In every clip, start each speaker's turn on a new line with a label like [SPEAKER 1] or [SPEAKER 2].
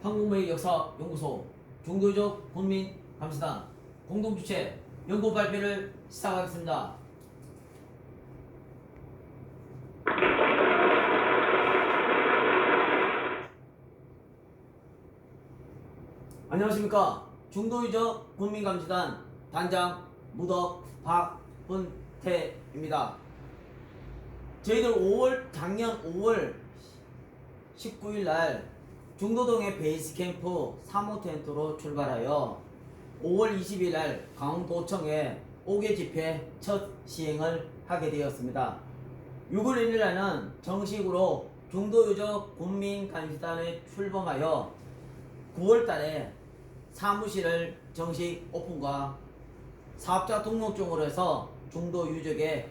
[SPEAKER 1] 한국무예 역사연구소 종교적 국민감시단 공동주최 연구 발표를 시작하겠습니다. 안녕하십니까. 중도유적 국민감시단 단장 무덕 박분태입니다. 저희들 작년 5월 19일날 중도동의 베이스캠프 3호 텐트로 출발하여 5월 20일날 강원도청에 5개 집회 첫 시행을 하게 되었습니다. 6월 1일날은 정식으로 중도유적 국민감시단에 출범하여 9월달에 사무실을 정식 오픈과 사업자 등록증으로 해서 중도유적의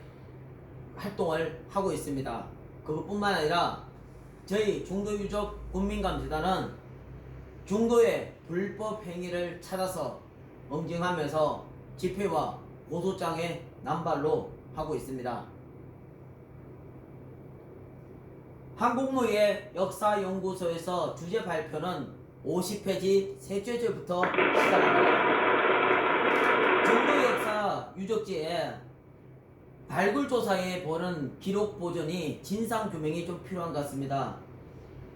[SPEAKER 1] 활동을 하고 있습니다. 그것뿐만 아니라 저희 중도유적 국민감시단은 중도의 불법 행위를 찾아서 응징하면서 집회와 고소장의 남발로 하고 있습니다. 한국무예 역사연구소에서 주제 발표는 50페이지 셋째 줄부터 시작합니다. 중도 역사 유적지에 발굴조사에 보는 기록 보존이 진상규명이 좀 필요한 것 같습니다.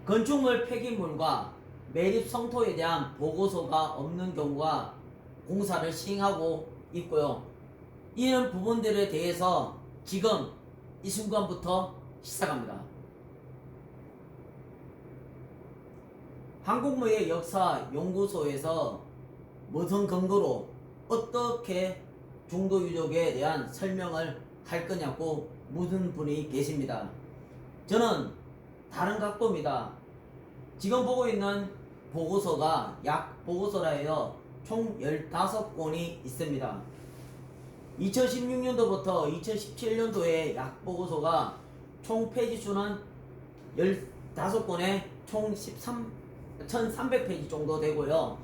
[SPEAKER 1] 건축물 폐기물과 매립 성토에 대한 보고서가 없는 경우가 공사를 시행하고 있고요. 이런 부분들에 대해서 지금 이 순간부터 시작합니다. 한국무예 역사연구소에서 무슨 근거로 어떻게 중도유적에 대한 설명을 할 거냐고 묻은 분이 계십니다. 저는 다른 각도입니다. 지금 보고 있는 보고서가 약 보고서라 해요. 총 15권이 있습니다. 2016년도부터 2017년도에 약 보고서가 총 페이지 수는 15권에 총 1300페이지 정도 되고요.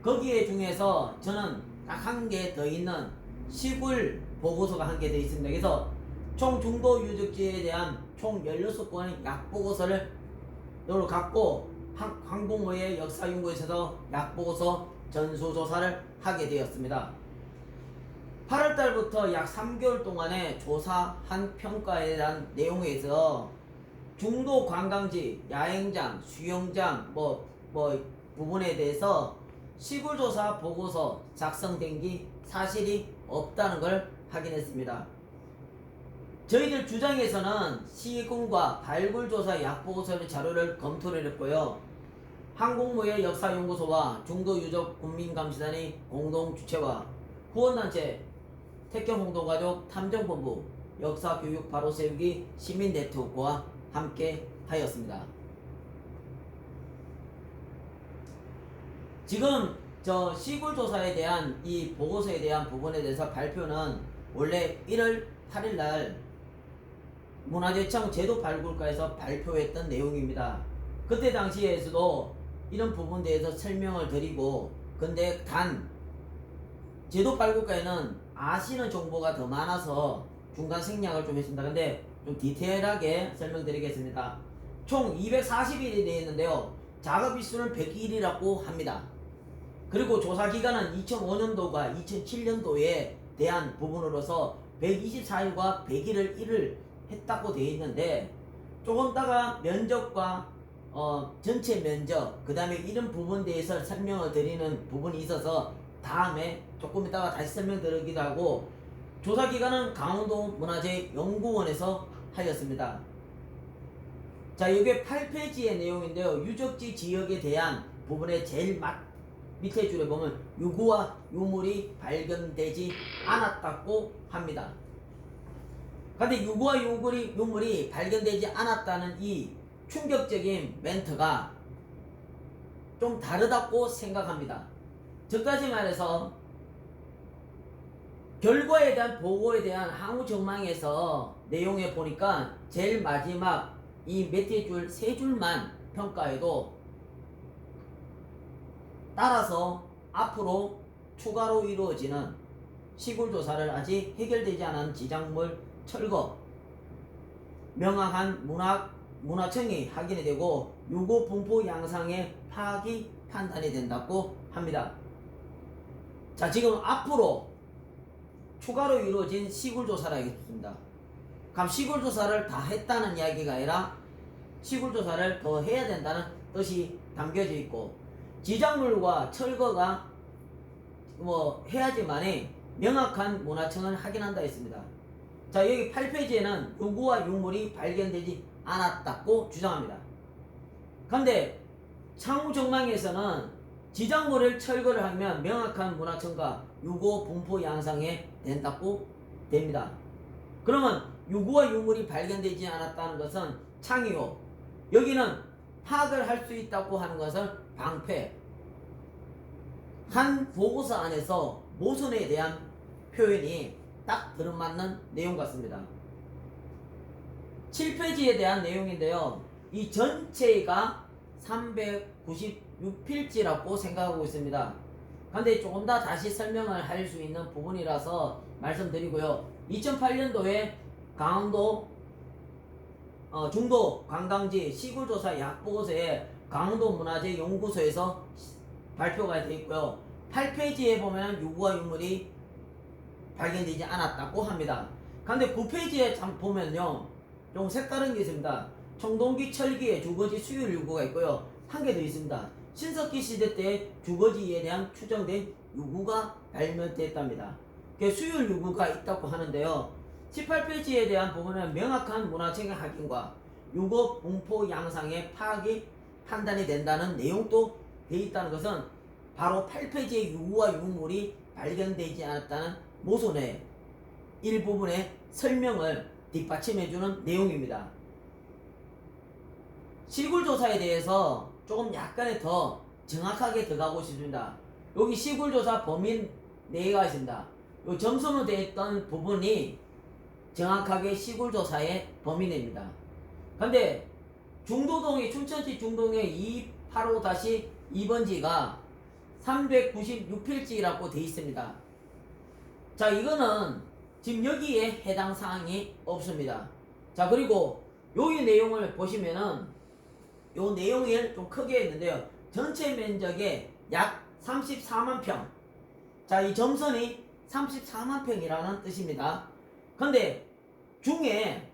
[SPEAKER 1] 거기에 중에서 저는 딱 한 개 더 있는 시굴 보고서가 한 개 더 있습니다. 그래서 총 중도 유적지에 대한 총 16권의 약 보고서를 갖고 한국무예 역사연구소에서 약 보고서 전수조사를 하게 되었습니다. 8월달부터 약 3개월 동안의 조사한 평가에 대한 내용에서 중도 관광지, 야행장, 수영장 부분에 대해서 시굴조사 보고서 작성된 게 사실이 없다는 걸 확인했습니다. 저희들 주장에서는 시군과 발굴조사 약보고서의 자료를 검토를 했고요. 한국무예 역사연구소와 중도유적 국민감시단이 공동주최와 후원단체 태평홍도가족 탐정본부 역사교육 바로세우기 시민네트워크와 함께 하였습니다. 지금 저 시굴조사에 대한 이 보고서에 대한 부분에 대해서 발표는 원래 1월 8일날 문화재청 제도발굴과에서 발표했던 내용입니다. 그때 당시에서도 이런 부분에 대해서 설명을 드리고, 근데 단 제도발굴과에는 아시는 정보가 더 많아서 중간 생략을 좀 했습니다. 근데 좀 디테일하게 설명드리겠습니다. 총 240일이 되어 있는데요. 작업일수는 100일이라고 합니다. 그리고 조사기간은 2005년도가 2007년도에 대한 부분으로서 124일과 100일을 했다고 되어 있는데, 조금 따가 면적과 전체 면적, 그 다음에 이런 부분에 대해서 설명을 드리는 부분이 있어서 다음에 조금 이따가 다시 설명드리기도 하고, 조사기관은 강원도 문화재연구원에서 하였습니다. 자, 이게 8페이지의 내용인데요. 유적지 지역에 대한 부분에 제일 밑에 줄에 보면 유구와 유물이 발견되지 않았다고 합니다. 근데 유구와 유물이 발견되지 않았다는 이 충격적인 멘트가 좀 다르다고 생각합니다. 저까지 말해서 결과에 대한 보고에 대한 항우 전망에서 내용에 보니까 제일 마지막 이 밑에 줄 세 줄만 평가해도 따라서 앞으로 추가로 이루어지는 시굴조사를 아직 해결되지 않은 지작물 철거, 명확한 문학 문화청이 확인이 되고 유고 분포 양상의 파악이 판단이 된다고 합니다. 자, 지금 앞으로 추가로 이루어진 시굴조사를 하겠습니다. 그럼 시굴조사를 다 했다는 이야기가 아니라 시굴조사를 더 해야 된다는 뜻이 담겨져 있고, 지작물과 철거가 해야지만이 명확한 문화청을 확인한다 했습니다. 자, 여기 8페이지에는 유구와 유물이 발견되지 않았다고 주장합니다. 그런데 창우정망에서는 지작물을 철거를 하면 명확한 문화청과 유구 분포 양상에 된다고 됩니다. 그러면 유구와 유물이 발견되지 않았다는 것은 창이요, 여기는 파악을 할 수 있다고 하는 것은 방패. 한 보고서 안에서 모순에 대한 표현이 딱 들어맞는 내용 같습니다. 7페이지에 대한 내용인데요, 이 전체가 396필지라고 생각하고 있습니다. 그런데 조금 더 다시 설명을 할 수 있는 부분이라서 말씀드리고요. 2008년도에 강원도 중도 관광지 시굴조사 약보고서에 강원도 문화재 연구소에서 발표가 되어 있고요. 8페이지에 보면 유구와 유물이 발견되지 않았다고 합니다. 그런데 9페이지에 보면요, 좀 색다른 게 있습니다. 청동기 철기의 주거지 수율 유구가 있고요. 한 개 더 있습니다. 신석기 시대 때 주거지에 대한 추정된 유구가 발견됐답니다. 수율 유구가 있다고 하는데요. 18페이지에 대한 부분은 명확한 문화청의 확인과 유구 분포 양상의 파악이 판단이 된다는 내용도 되어 있다는 것은 바로 8페이지의 유구와 유물이 발견되지 않았다는 모순의 일부분의 설명을 뒷받침해주는 내용입니다. 시굴조사에 대해서 조금 약간의 더 정확하게 들어가고 싶습니다. 여기 시굴조사 범인 4개가 있습니다. 이 점선으로 되어 있던 부분이 정확하게 시굴조사의 범인입니다. 근데 중도동의 춘천시 중동의 285-2번지가 396필지라고 되어 있습니다. 자, 이거는 지금 여기에 해당 사항이 없습니다. 자, 그리고 여기 내용을 보시면은 요 내용을 좀 크게 했는데요. 전체 면적의 약 34만 평. 자, 이 점선이 34만 평이라는 뜻입니다. 근데 중에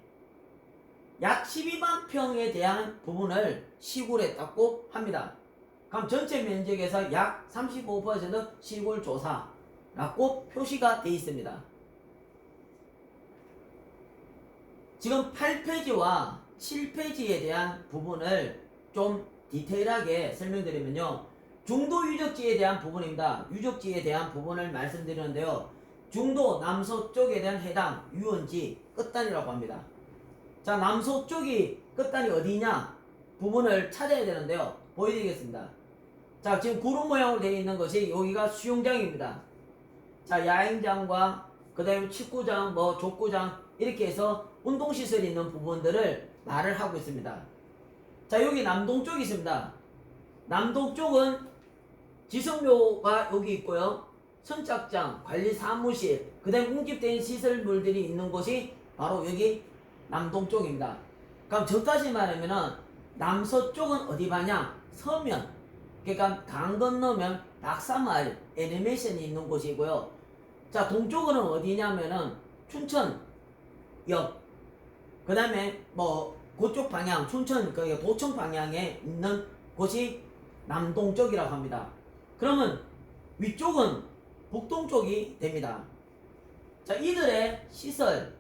[SPEAKER 1] 약 12만 평에 대한 부분을 시굴했다고 합니다. 그럼 전체 면적에서 약 35% 시굴 조사라고 표시가 되어 있습니다. 지금 8페이지와 7페이지에 대한 부분을 좀 디테일하게 설명드리면요, 중도 유적지에 대한 부분입니다. 유적지에 대한 부분을 말씀드리는데요, 중도 남서쪽에 대한 해당 유원지 끝단이라고 합니다. 자, 남서쪽이 끝단이 어디냐 부분을 찾아야 되는데요, 보여드리겠습니다. 자, 지금 구름 모양으로 되어 있는 것이 여기가 수영장입니다. 자, 야행장과 그 다음에 축구장, 족구장 이렇게 해서 운동시설이 있는 부분들을 말을 하고 있습니다. 자, 여기 남동쪽이 있습니다. 남동쪽은 지성묘가 여기 있고요, 선착장, 관리사무실, 그 다음에 웅집된 시설물들이 있는 곳이 바로 여기 남동쪽입니다. 그럼 저까지 말하면은 남서쪽은 어디 방향? 서면. 그러니까 강 건너면 박사마을 애니메이션이 있는 곳이고요. 자, 동쪽은 어디냐면은 춘천역, 그 다음에 그쪽 방향, 춘천 도청 방향에 있는 곳이 남동쪽이라고 합니다. 그러면 위쪽은 북동쪽이 됩니다. 자, 이들의 시설,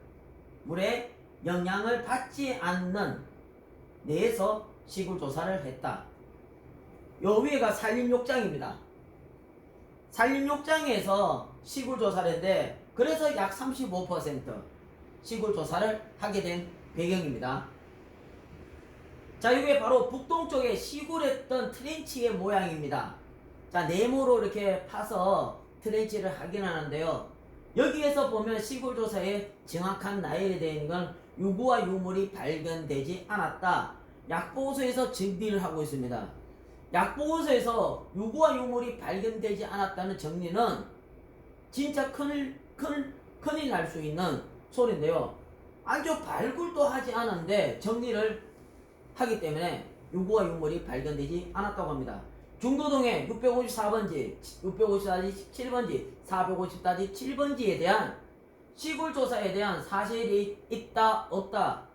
[SPEAKER 1] 물에 영향을 받지 않는 내에서 시굴조사를 했다. 요 위에가 산림욕장입니다. 산림욕장에서 시굴조사를 했는데, 그래서 약 35% 시굴조사를 하게 된 배경입니다. 자, 이게 바로 북동쪽에 시굴했던 트렌치의 모양입니다. 자, 네모로 이렇게 파서 트렌치를 확인하는데요, 여기에서 보면 시굴조사의 정확한 나열이 되어 있는 건 유구와 유물이 발견되지 않았다. 약보고서에서 정리를 하고 있습니다. 약보고서에서 유구와 유물이 발견되지 않았다는 정리는 진짜 큰일 날 수 있는 소리인데요, 아주 발굴도 하지 않았는데 정리를 하기 때문에 유구와 유물이 발견되지 않았다고 합니다. 중도동의 654번지, 654-7번지, 450-7번지에 대한 시골 조사에 대한 사실이 있다 없다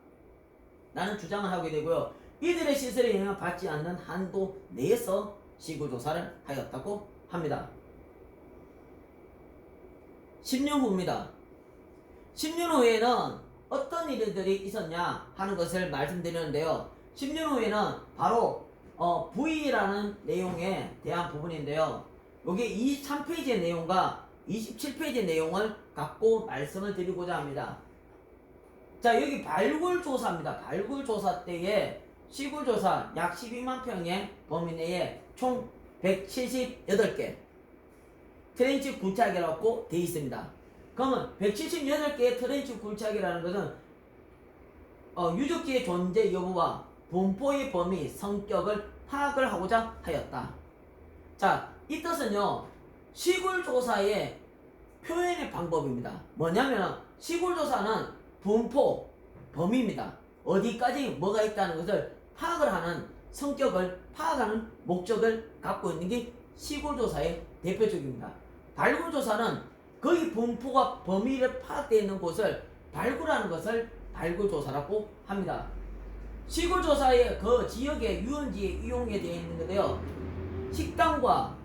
[SPEAKER 1] 라는 주장을 하게 되고요. 이들의 시설에 영향을 받지 않는 한도 내에서 시골 조사를 하였다고 합니다. 10년 후입니다. 10년 후에는 어떤 일들이 있었냐 하는 것을 말씀드리는데요. 10년 후에는 바로 V라는 내용에 대한 부분인데요. 여기 23페이지의 내용과 27페이지의 내용을 갖고 말씀을 드리고자 합니다. 자, 여기 발굴조사입니다. 발굴조사 때에 시골조사 약 12만 평의 범위 내에 총 178개 트렌치 굴착이라고 되어 있습니다. 그러면 178개의 트렌치 굴착이라는 것은 유적지의 존재 여부와 분포의 범위, 성격을 파악을 하고자 하였다. 자, 이 뜻은요, 시골조사의 표현의 방법입니다. 뭐냐면 시골조사는 분포, 범위입니다. 어디까지 뭐가 있다는 것을 파악을 하는, 성격을 파악하는 목적을 갖고 있는 게 시골조사의 대표적입니다. 발굴조사는 거기 분포가 범위를 파악되어 있는 곳을 발굴하는 것을 발굴조사라고 합니다. 시골조사의 그 지역의 유원지에 이용이 되어 있는 건데요. 식당과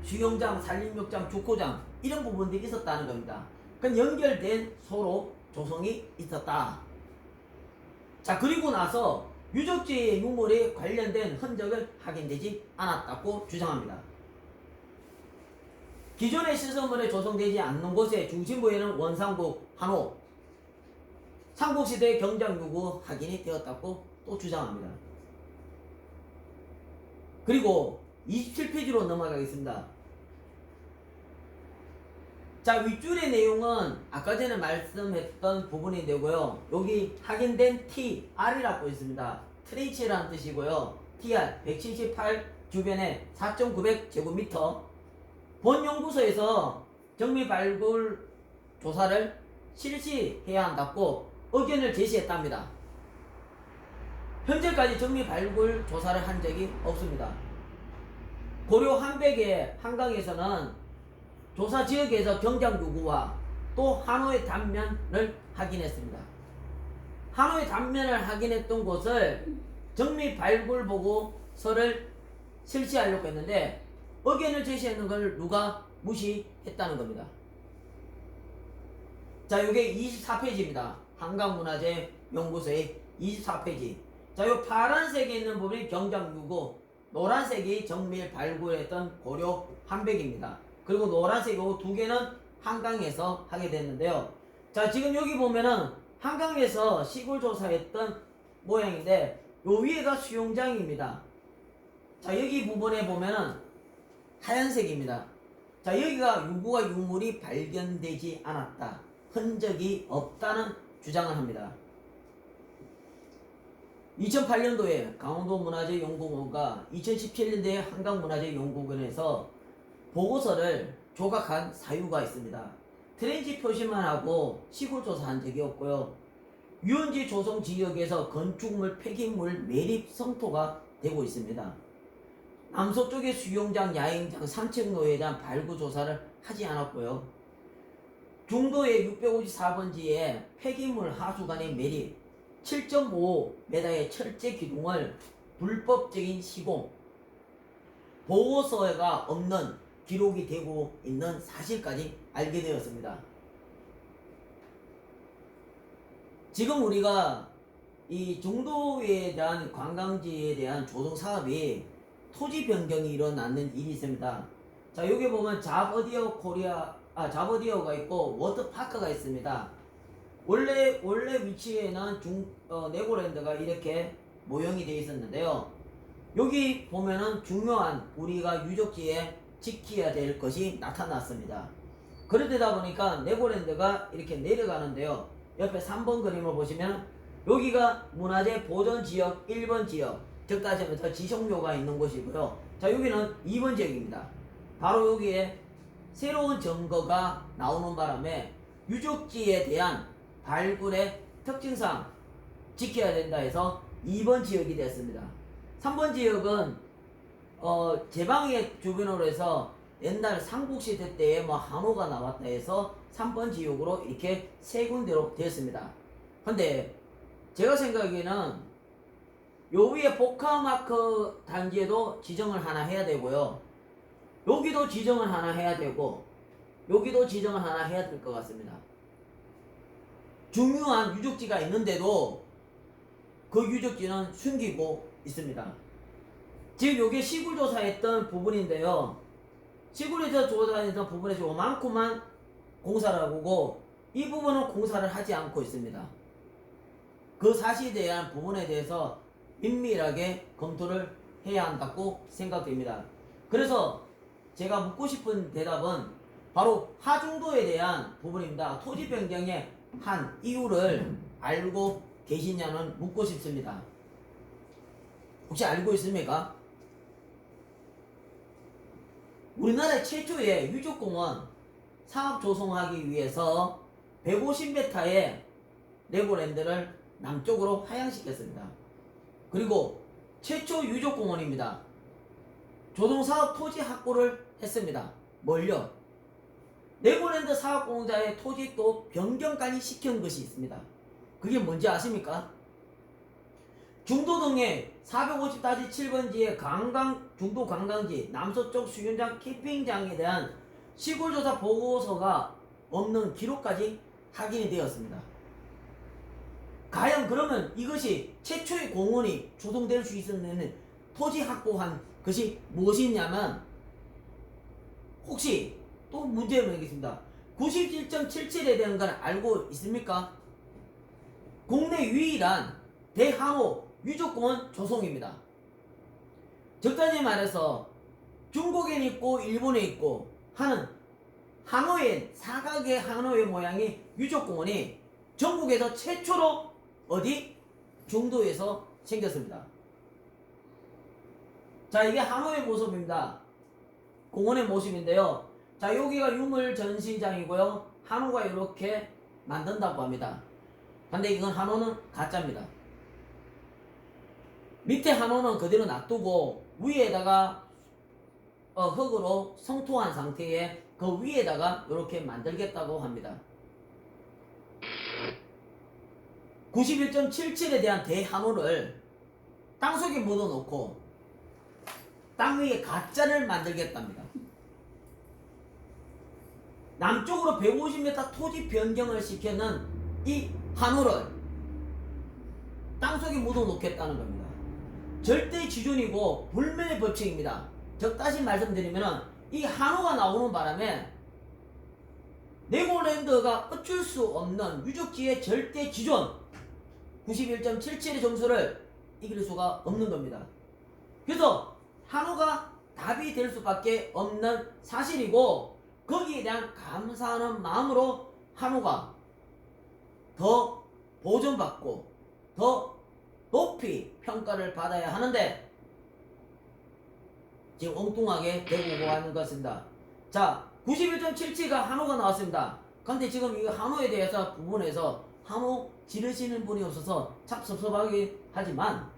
[SPEAKER 1] 수영장, 산림욕장, 주코장 이런 부분들이 있었다는 겁니다. 그 연결된 서로 조성이 있었다. 자, 그리고 나서 유적지의 유물에 관련된 흔적을 확인되지 않았다고 주장합니다. 기존의 시설물에 조성되지 않는 곳의 중심부에는 원상국, 한옥, 삼국시대의 경장유구 확인이 되었다고 또 주장합니다. 그리고 27페이지로 넘어가겠습니다. 자, 윗줄의 내용은 아까 전에 말씀했던 부분이 되고요. 여기 확인된 T, R이라고 있습니다. 트렌치라는 뜻이고요. TR 178 주변에 4,900제곱미터. 본 연구소에서 정밀 발굴 조사를 실시해야 한다고 의견을 제시했답니다. 현재까지 정밀 발굴 조사를 한 적이 없습니다. 고려 한백의 한강에서는 조사 지역에서 경장유구와 또 한호의 단면을 확인했습니다. 한호의 단면을 확인했던 곳을 정밀 발굴 보고서를 실시하려고 했는데 의견을 제시했는 걸 누가 무시했다는 겁니다. 자, 이게 24페이지입니다. 한강문화재 연구소의 24페이지. 자, 요 파란색에 있는 부분이 경장유구, 노란색이 정밀 발굴했던 고려 한백입니다. 그리고 노란색 요 두 개는 한강에서 하게 됐는데요. 자, 지금 여기 보면은 한강에서 시골 조사했던 모양인데 요 위에가 수영장입니다. 자, 여기 부분에 보면은 하얀색입니다. 자, 여기가 유구와 유물이 발견되지 않았다, 흔적이 없다는 주장을 합니다. 2008년도에 강원도문화재연구원과 2017년도에 한강문화재연구원에서 보고서를 조각한 사유가 있습니다. 트렌치 표시만 하고 시골 조사한 적이 없고요. 유원지 조성 지역에서 건축물, 폐기물 매립 성토가 되고 있습니다. 남서쪽의 수영장, 야영장, 산책로에 대한 발굴 조사를 하지 않았고요. 중도의 654번지에 폐기물 하수관의 매립, 7.5m의 철제 기둥을 불법적인 시공, 보고서가 없는 기록이 되고 있는 사실까지 알게 되었습니다. 지금 우리가 이 중도에 대한 관광지에 대한 조성 사업이 토지 변경이 일어나는 일이 있습니다. 자, 여기 보면 잡어디어 잡어디어가 있고 워터파크가 있습니다. 원래 위치에는 네고랜드가 이렇게 모형이 되어 있었는데요. 여기 보면은 중요한 우리가 유적지에 지켜야 될 것이 나타났습니다. 그러다 보니까 네고랜드가 이렇게 내려가는데요. 옆에 3번 그림을 보시면 여기가 문화재 보존지역 1번 지역, 즉 다시 말해서 지속묘가 있는 곳이고요. 자, 여기는 2번 지역입니다. 바로 여기에 새로운 증거가 나오는 바람에 유적지에 대한 발굴의 특징상 지켜야 된다 해서 2번 지역이 됐습니다. 3번 지역은 제방의 주변으로 해서 옛날 삼국시대 때에 뭐 한호가 나왔다 해서 3번 지역으로 이렇게 세 군데로 되었습니다. 근데 제가 생각에는 요 위에 복화마크 단지에도 지정을 하나 해야 되고요. 여기도 지정을 하나 해야 되고 여기도 지정을 하나 해야 될 것 같습니다. 중요한 유적지가 있는데도 그 유적지는 숨기고 있습니다. 지금 요게 시굴 조사했던 부분인데요. 시굴에서 조사했던 부분에서 요만큼만 공사를 하고 이 부분은 공사를 하지 않고 있습니다. 그 사실에 대한 부분에 대해서 면밀하게 검토를 해야 한다고 생각됩니다. 그래서 제가 묻고 싶은 대답은 바로 하중도에 대한 부분입니다. 토지 변경의 한 이유를 알고 계시냐는 묻고 싶습니다. 혹시 알고 있습니까? 우리나라 최초의 유적공원 사업 조성하기 위해서 150m의 레고랜드를 남쪽으로 하향시켰습니다. 그리고 최초 유적공원입니다. 조성사업 토지 확보를 했습니다. 뭘요? 레고랜드 사업공사의 토지도 변경까지 시킨 것이 있습니다. 그게 뭔지 아십니까? 중도동에 450-7번지의 중도 관광지 남서쪽 수영장 캠핑장에 대한 시골조사 보고서가 없는 기록까지 확인이 되었습니다. 과연 그러면 이것이 최초의 공원이 조성될 수 있었는 토지 확보한 것이 무엇이냐면 혹시 또 문제를 내겠습니다. 97.77에 대한 건 알고 있습니까? 국내 유일한 대항호 유적공원 조성입니다. 적당히 말해서 중국에 있고 일본에 있고 하는 하노이 사각의 하노이 모양의 유적공원이 전국에서 최초로 어디? 중도에서 생겼습니다. 자, 이게 하노이 모습입니다. 공원의 모습인데요. 자, 여기가 유물 전시장이고요. 한호가 이렇게 만든다고 합니다. 근데 이건 한호는 가짜입니다. 밑에 한호는 그대로 놔두고 위에다가 흙으로 성토한 상태에 그 위에다가 이렇게 만들겠다고 합니다. 91.77에 대한 대한호를 땅속에 묻어놓고 땅 위에 가짜를 만들겠답니다. 남쪽으로 150m 토지 변경을 시키는 이 한호를 땅속에 묻어놓겠다는 겁니다. 절대 지존이고 불면의 법칙입니다. 즉 다시 말씀드리면 이 한호가 나오는 바람에 레고랜드가 어쩔 수 없는 유적지의 절대 지존 91.77의 점수를 이길 수가 없는 겁니다. 그래서 한호가 답이 될 수밖에 없는 사실이고 거기에 대한 감사하는 마음으로 한호가 더 보존받고 더 높이 평가를 받아야 하는데 지금 엉뚱하게 되고 하는 것입니다. 자, 91.77가 한호가 나왔습니다. 근데 지금 이 한호에 대해서 부분에서 한호 지르시는 분이 없어서 참 섭섭하긴 하지만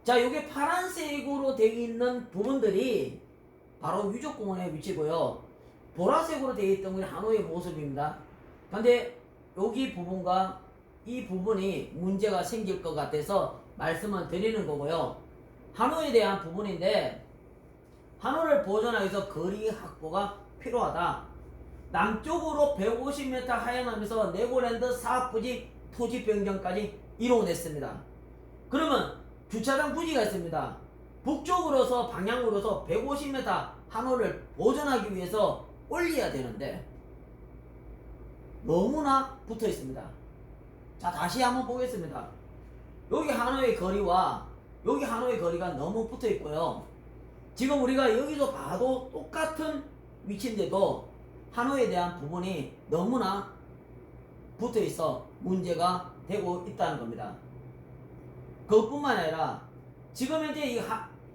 [SPEAKER 1] 자, 요게 파란색으로 되어 있는 부분들이 바로 유적공원의 위치고요. 보라색으로 되어 있던 게 한호의 모습입니다. 근데 여기 부분과 이 부분이 문제가 생길 것 같아서 말씀을 드리는 거고요. 한호에 대한 부분인데 한호를 보존하기 위해서 거리 확보가 필요하다. 남쪽으로 150m 하향하면서 레고랜드 사업부지 토지 변경까지 이루어냈습니다. 그러면 주차장 부지가 있습니다. 북쪽으로서 방향으로서 150m 한호를 보존하기 위해서 올려야 되는데 너무나 붙어 있습니다. 자, 다시 한번 보겠습니다. 여기 한호의 거리와 여기 한호의 거리가 너무 붙어 있고요. 지금 우리가 여기서 봐도 똑같은 위치인데도 한호에 대한 부분이 너무나 붙어 있어 문제가 되고 있다는 겁니다. 그것뿐만 아니라 지금 현재 이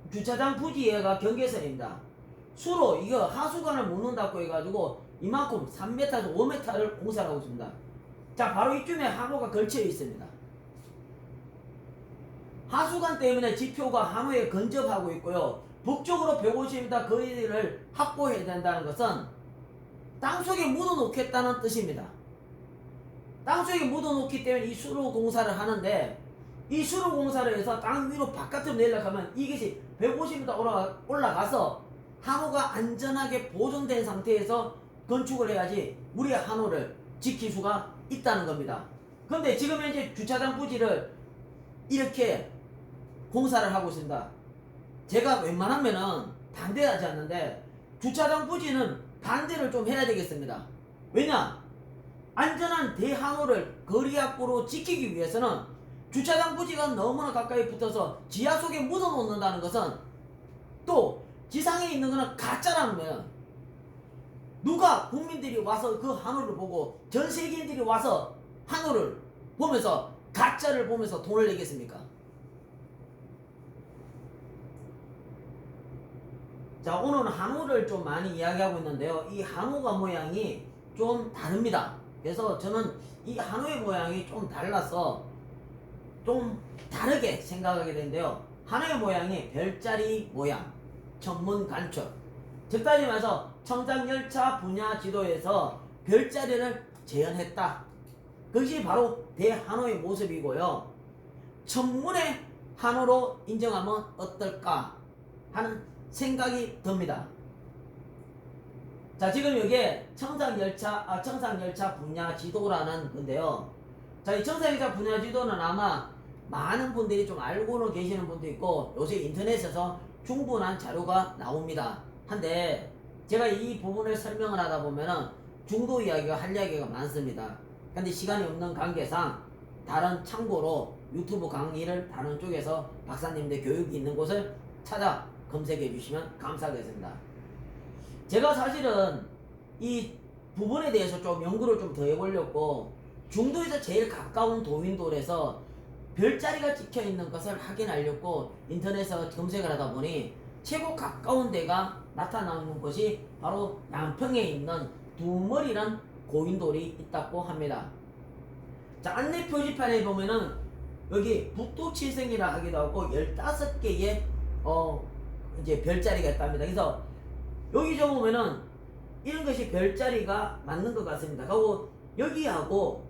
[SPEAKER 1] 주차장 부지가 경계선입니다. 수로 이거 하수관을 묻는다고 해가지고 이만큼 3m에서 5m를 공사를 하고 있습니다. 자, 바로 이쯤에 한호가 걸쳐 있습니다. 하수관 때문에 지표가 한우에 근접하고 있고요. 북쪽으로 150m 거리를 확보해야 된다는 것은 땅속에 묻어놓겠다는 뜻입니다. 땅속에 묻어놓기 때문에 이 수로 공사를 하는데, 이 수로 공사를 해서 땅 위로 바깥으로 내려가면 이것이 150m 올라가서 한우가 안전하게 보존된 상태에서 건축을 해야지 우리의 한우를 지킬 수가 있다는 겁니다. 그런데 지금 현재 주차장 부지를 이렇게 공사를 하고 있습니다. 제가 웬만하면은 반대하지 않는데 주차장 부지는 반대를 좀 해야 되겠습니다. 왜냐? 안전한 대한우를 거리 확보로 지키기 위해서는 주차장 부지가 너무나 가까이 붙어서 지하 속에 묻어 놓는다는 것은, 또 지상에 있는 것은 가짜라는 거예요. 누가 국민들이 와서 그 한우를 보고 전 세계인들이 와서 한우를 보면서 가짜를 보면서 돈을 내겠습니까? 자, 오늘은 한우를 좀 많이 이야기하고 있는데요. 이 한우가 모양이 좀 다릅니다. 그래서 저는 이 한우의 모양이 좀 달라서 좀 다르게 생각하게 되는데요. 한우의 모양이 별자리 모양, 천문 관측. 즉 따지 말해서 청장열차 분야 지도에서 별자리를 재현했다. 그것이 바로 대한우의 모습이고요. 천문의 한우로 인정하면 어떨까 하는 생각이 듭니다. 자, 지금 여기에 청상열차 분야 지도라는 건데요. 자, 이 청상열차 분야 지도는 아마 많은 분들이 좀 알고는 계시는 분도 있고, 요새 인터넷에서 충분한 자료가 나옵니다. 한데 제가 이 부분을 설명을 하다 보면은 중도 이야기가 할 이야기가 많습니다. 근데 시간이 없는 관계상 다른 참고로 유튜브 강의를 다른 쪽에서 박사님들 교육이 있는 곳을 찾아 검색해 주시면 감사하겠습니다. 제가 사실은 이 부분에 대해서 좀 연구를 좀 더 해보려고 중도에서 제일 가까운 도윈돌에서 별자리가 찍혀 있는 것을 확인하려고 인터넷에서 검색을 하다 보니 최고 가까운 데가 나타나는 것이 바로 양평에 있는 두머리란 고인돌이 있다고 합니다. 자, 안내 표지판에 보면은 여기 북두칠성이라 하기도 하고 15개의 이제 별자리가 있답니다. 그래서 여기 좀 보면은 이런 것이 별자리가 맞는 것 같습니다. 그리고 여기하고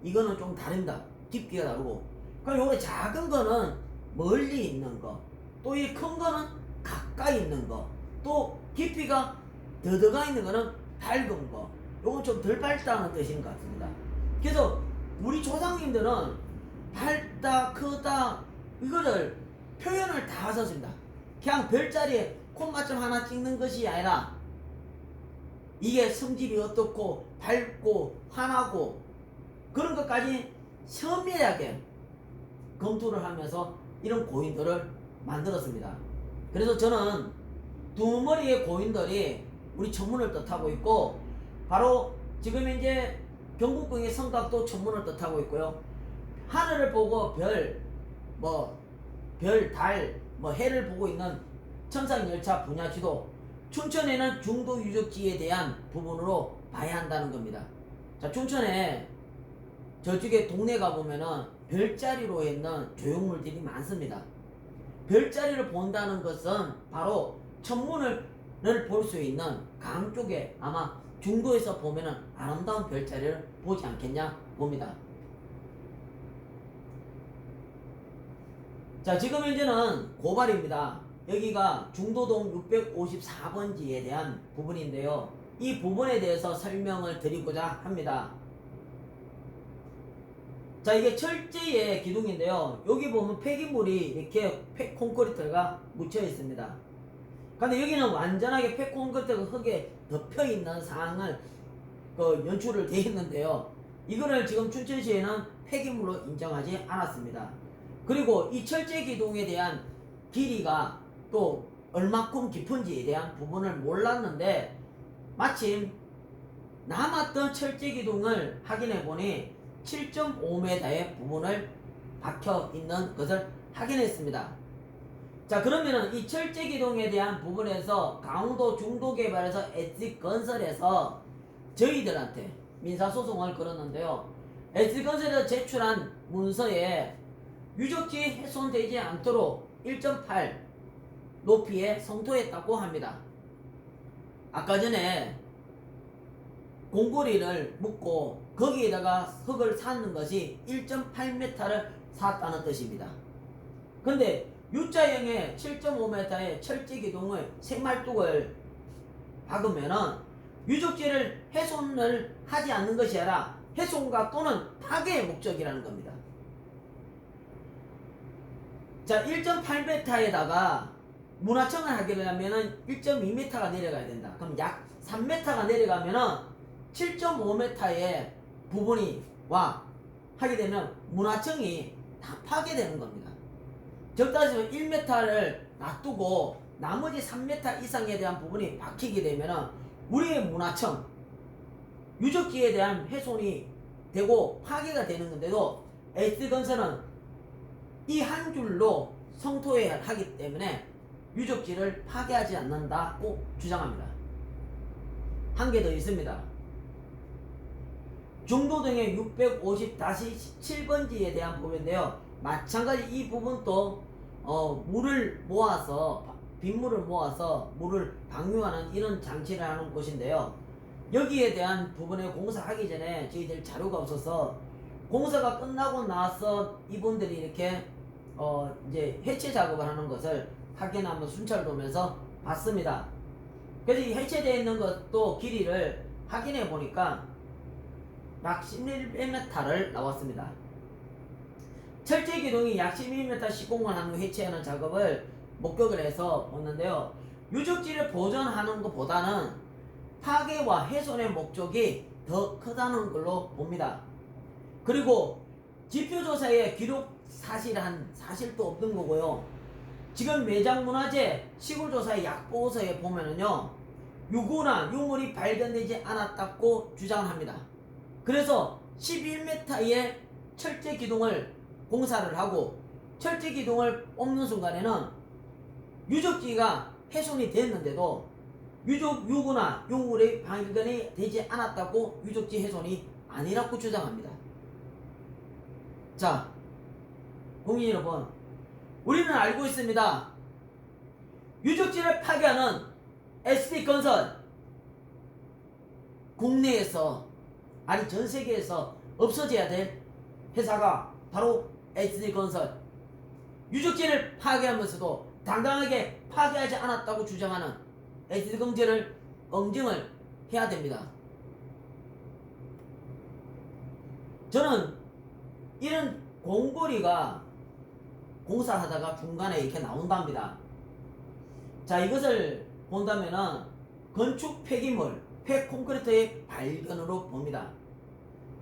[SPEAKER 1] 이거는 좀 다릅니다. 깊이가 다르고. 그럼 요거 작은 거는 멀리 있는 거, 또 이 큰 거는 가까이 있는 거, 또 깊이가 더 들어가 있는 거는 밝은 거. 요건 좀 덜 밝다는 뜻인 것 같습니다. 그래서 우리 조상님들은 밝다, 크다, 이거를 표현을 다 하셨습니다. 그냥 별자리에 콧맞춤 하나 찍는 것이 아니라 이게 성질이 어떻고 밝고 환하고 그런 것까지 세밀하게 검토를 하면서 이런 고인돌을 만들었습니다. 그래서 저는 두 머리의 고인돌이 우리 천문을 뜻하고 있고, 바로 지금 이제 경복궁의 성곽도 천문을 뜻하고 있고요. 하늘을 보고 별, 달, 해를 보고 있는 천상열차 분야지도, 춘천에는 중도 유적지에 대한 부분으로 봐야 한다는 겁니다. 자, 춘천에 저쪽에 동네 가보면은 별자리로 있는 조형물들이 많습니다. 별자리를 본다는 것은 바로 천문을 볼 수 있는 강 쪽에 아마 중도에서 보면은 아름다운 별자리를 보지 않겠냐 봅니다. 자, 지금 현재는 고발입니다. 여기가 중도동 654번지에 대한 부분인데요. 이 부분에 대해서 설명을 드리고자 합니다. 자, 이게 철제의 기둥인데요. 여기 보면 폐기물이 이렇게 콘크리트가 묻혀 있습니다. 근데 여기는 완전하게 콘크리트가 흙에 덮여 있는 상황을 연출을 되어 있는데요. 이거를 지금 춘천시에는 폐기물로 인정하지 않았습니다. 그리고 이 철제 기둥에 대한 길이가 또 얼마큼 깊은지에 대한 부분을 몰랐는데, 마침 남았던 철제 기둥을 확인해 보니 7.5m의 부분을 박혀 있는 것을 확인했습니다. 자, 그러면은 이 철제 기둥에 대한 부분에서 강원도 중도개발에서 SG건설에서 저희들한테 민사소송을 걸었는데요. SG건설에서 제출한 문서에 유적지 훼손되지 않도록 1.8 높이에 성토했다고 합니다. 아까 전에 공고리를 묶고 거기에다가 흙을 쌓는 것이 1.8m를 쌓았다는 뜻입니다. 근데 U자형의 7.5m의 철제 기둥의 새말뚝을 박으면은 유적지를 훼손을 하지 않는 것이 아니라 훼손과 또는 파괴의 목적이라는 겁니다. 자, 1.8m에다가 문화청을 하게 되려면은 1.2m가 내려가야 된다. 그럼 약 3m가 내려가면은 7.5m의 부분이 하게 되면 문화청이 다 파괴되는 겁니다. 즉 따지면 1m를 놔두고 나머지 3m 이상에 대한 부분이 박히게 되면 우리의 문화청, 유적지에 대한 훼손이 되고 파괴가 되는 건데도 S건설은 이 한 줄로 성토해야 하기 때문에 유적지를 파괴하지 않는다고 주장합니다. 한 개 더 있습니다. 중도등의 650-17번지에 대한 부분인데요. 마찬가지 이 부분도 물을 모아서 빗물을 모아서 물을 방류하는 이런 장치를 하는 곳인데요. 여기에 대한 부분에 공사하기 전에 저희들 자료가 없어서 공사가 끝나고 나서 이분들이 이렇게 이제 해체 작업을 하는 것을 확인하면서 순찰 도면서 봤습니다. 그래서 이 해체되어 있는 것도 길이를 확인해 보니까 약 11m를 나왔습니다. 철제 기둥이 약 11m 시공을 한 후 해체하는 작업을 목격을 해서 봤는데요. 유적지를 보존하는 것보다는 파괴와 훼손의 목적이 더 크다는 걸로 봅니다. 그리고 지표조사에 기록 사실도 없는 거고요. 지금 매장문화재 시골조사의 약보고서에 보면은요, 유구나 유물이 발견되지 않았다고 주장합니다. 그래서 11m의 철제 기둥을 공사를 하고 철제 기둥을 뽑는 순간에는 유적지가 훼손이 됐는데도 유구나 유물이 발견이 되지 않았다고 유적지 훼손이 아니라고 주장합니다. 자, 국민 여러분, 우리는 알고 있습니다. 유적지를 파괴하는 SD건설, 국내에서 아니 전 세계에서 없어져야 될 회사가 바로 SD건설. 유적지를 파괴하면서도 당당하게 파괴하지 않았다고 주장하는 SD건설을 응징을 해야 됩니다. 저는 이런 공고리가 공사하다가 중간에 이렇게 나온답니다. 자, 이것을 본다면은 건축 폐기물, 폐콘크리트의 발견으로 봅니다.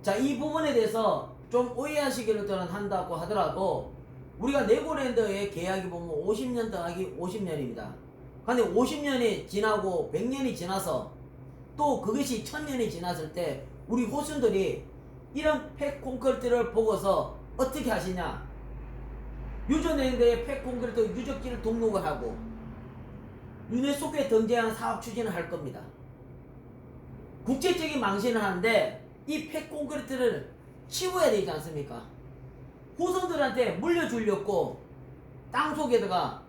[SPEAKER 1] 자, 이 부분에 대해서 좀 오해하시기를 한다고 하더라도 우리가 네고랜드의 계약이 보면 50년 더하기 50년입니다. 근데 50년이 지나고 100년이 지나서 또 그것이 1000년이 지났을 때 우리 호순들이 이런 폐콘크리트를 보고서 어떻게 하시냐? 유전랜드의 폐콘크리트 유적지를 등록을 하고 유네스코에 등재하는 사업 추진을 할 겁니다. 국제적인 망신을 하는데 이 폐콘크리트를 치워야 되지 않습니까? 후손들한테 물려주려고 땅속에다가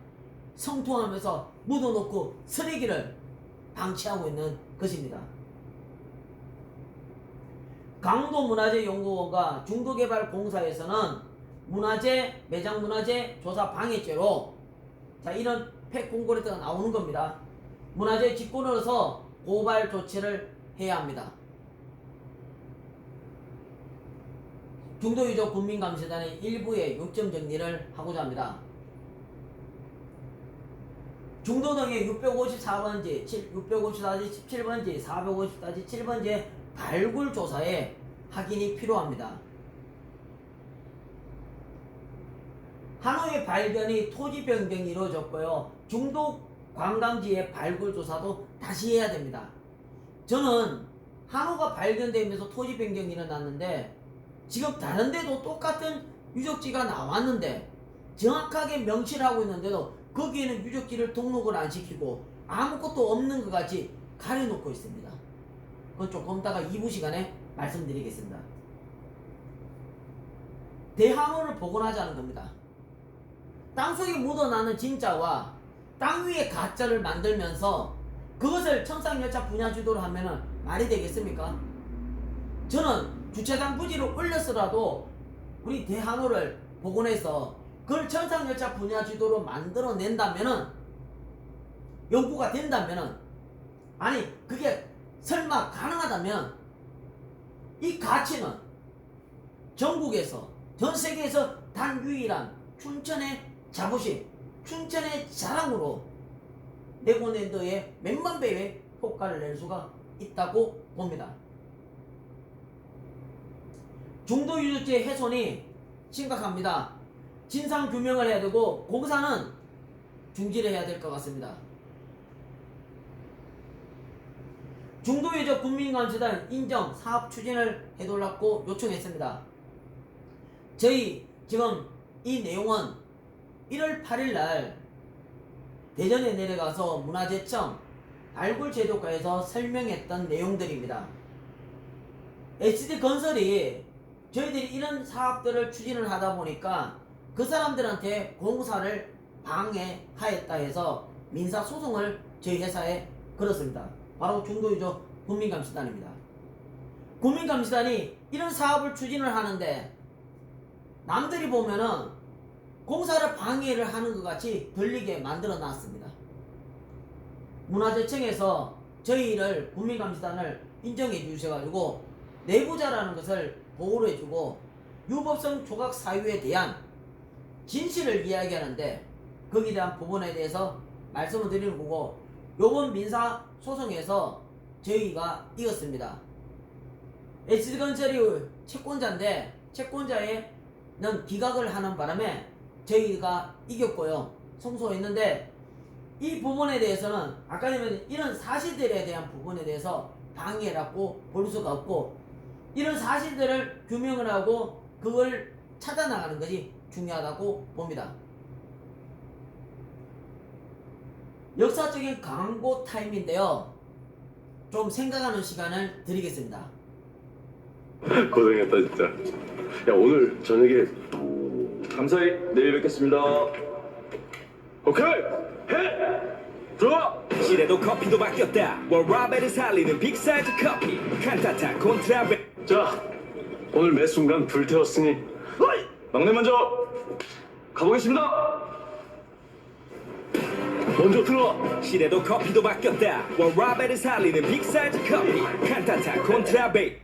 [SPEAKER 1] 성통하면서 묻어놓고 쓰레기를 방치하고 있는 것입니다. 강원도문화재연구원과 중도개발공사에서는 매장문화재 조사 방해죄로 자, 이런 폐콘크리트가 나오는 겁니다. 문화재 직권으로서 고발 조치를 해야 합니다. 중도유적 국민감시단의 일부의 요점 정리를 하고자 합니다. 중도 등의 654번지, 654-17번지, 450-7번지의 발굴 조사에 확인이 필요합니다. 한호의 발견이 토지 변경이 이루어졌고요. 중도 관광지의 발굴 조사도 다시 해야 됩니다. 저는 한호가 발견되면서 토지 변경이 일어났는데 지금 다른 데도 똑같은 유적지가 나왔는데 정확하게 명시를 하고 있는데도 거기에는 유적지를 등록을 안 시키고 아무것도 없는 것 같이 가려놓고 있습니다. 그건 조금 이따가 2부 시간에 말씀드리겠습니다. 대한호를 복원하자는 겁니다. 땅속에 묻어나는 진짜와 땅 위에 가짜를 만들면서 그것을 천상열차 분야주도로 하면은 말이 되겠습니까? 저는 주차장 부지를 올렸어라도 우리 대한호를 복원해서 그걸 천상열차 분야주도로 만들어낸다면은, 연구가 된다면은, 아니 그게 설마 가능하다면 이 가치는 전국에서 전 세계에서 단 유일한 춘천의 자부심, 춘천의 자랑으로 네고랜드의 몇만 배의 효과를 낼 수가 있다고 봅니다. 중도 유적지 훼손이 심각합니다. 진상 규명을 해야 되고 공사는 중지를 해야 될 것 같습니다. 중도 유적 군민감시단 인정 사업 추진을 해달라고 요청했습니다. 저희 지금 이 내용은 1월 8일 날 대전에 내려가서 문화재청 발굴제도과에서 설명했던 내용들입니다. HD건설이 저희들이 이런 사업들을 추진을 하다 보니까 그 사람들한테 공사를 방해하였다 해서 민사소송을 저희 회사에 걸었습니다. 바로 중도유적 군민감시단입니다. 군민감시단이 이런 사업을 추진을 하는데 남들이 보면은 공사를 방해를 하는 것 같이 들리게 만들어 놨습니다. 문화재청에서 저희를 군민감시단을 인정해 주셔가지고 내부자라는 것을 보호를 해주고 유법성 조각 사유에 대한 진실을 이야기하는데 거기에 대한 부분에 대해서 말씀을 드리는 거고, 요번 민사 소송에서 저희가 이겼습니다. HD건설이 채권자인데 채권자는 기각을 하는 바람에 저희가 이겼고요. 성소했는데 이 부분에 대해서는 아까 전에 이런 사실들에 대한 부분에 대해서 방해라고 볼 수가 없고, 이런 사실들을 규명을 하고 그걸 찾아나가는 것이 중요하다고 봅니다. 역사적인 광고 타임인데요. 좀 생각하는 시간을 드리겠습니다.
[SPEAKER 2] 고생했다 진짜. 야 오늘 저녁에 감사히 내일 뵙겠습니다. 오케이 해 들어가.
[SPEAKER 3] 시대도 커피도 바뀌었다. 워라벨이 살리는 빅사이즈 커피 칸타타 콘트라벨.
[SPEAKER 2] 자 오늘 매 순간 불태웠으니 막내 먼저 가보겠습니다. 먼저 들어가.
[SPEAKER 3] 시대도 커피도 바뀌었다. 워라벨이 살리는 빅사이즈 커피 칸타타 콘트라벨.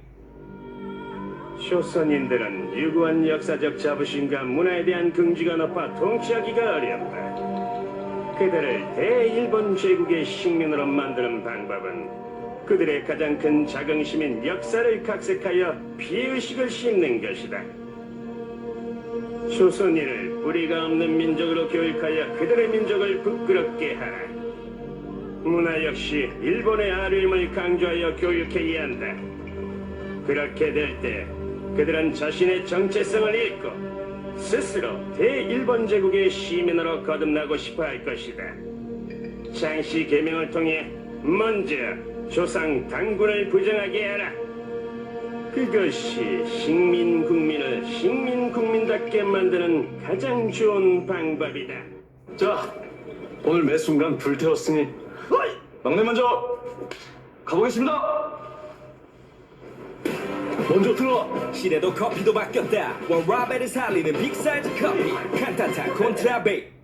[SPEAKER 4] 조선인들은 유구한 역사적 자부심과 문화에 대한 긍지가 높아 통치하기가 어렵다. 그들을 대일본 제국의 식민으로 만드는 방법은 그들의 가장 큰 자긍심인 역사를 각색하여 피의식을 심는 것이다. 조선인을 뿌리가 없는 민족으로 교육하여 그들의 민족을 부끄럽게 하라. 문화 역시 일본의 아류임을 강조하여 교육해야 한다. 그렇게 될 때 그들은 자신의 정체성을 잃고 스스로 대일본 제국의 시민으로 거듭나고 싶어 할 것이다. 장씨 개명을 통해 먼저 조상 당군을 부정하게 하라. 그것이 식민국민을 식민국민답게 만드는 가장 좋은 방법이다.
[SPEAKER 2] 자 오늘 매 순간 불태웠으니 막내 먼저 가보겠습니다. 먼저 들어가.
[SPEAKER 3] 시대도 커피도 바뀌었다. 워라벨이 살리는 빅사이즈 커피 칸타타 콘트라벨.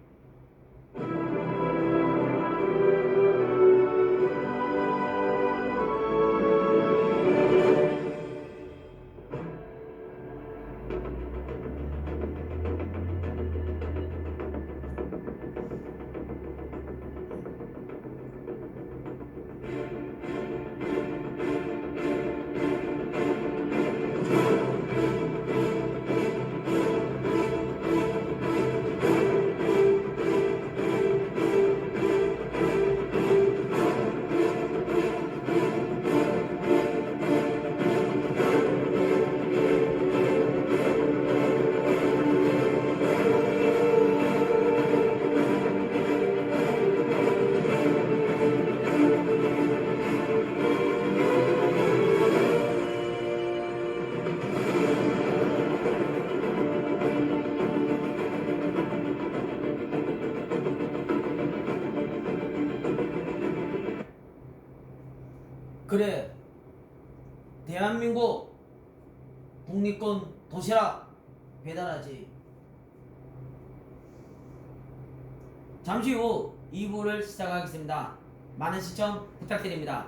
[SPEAKER 1] 그래, 대한민국 국립군 도시락 배달하지. 잠시 후 2부를 시작하겠습니다. 많은 시청 부탁드립니다.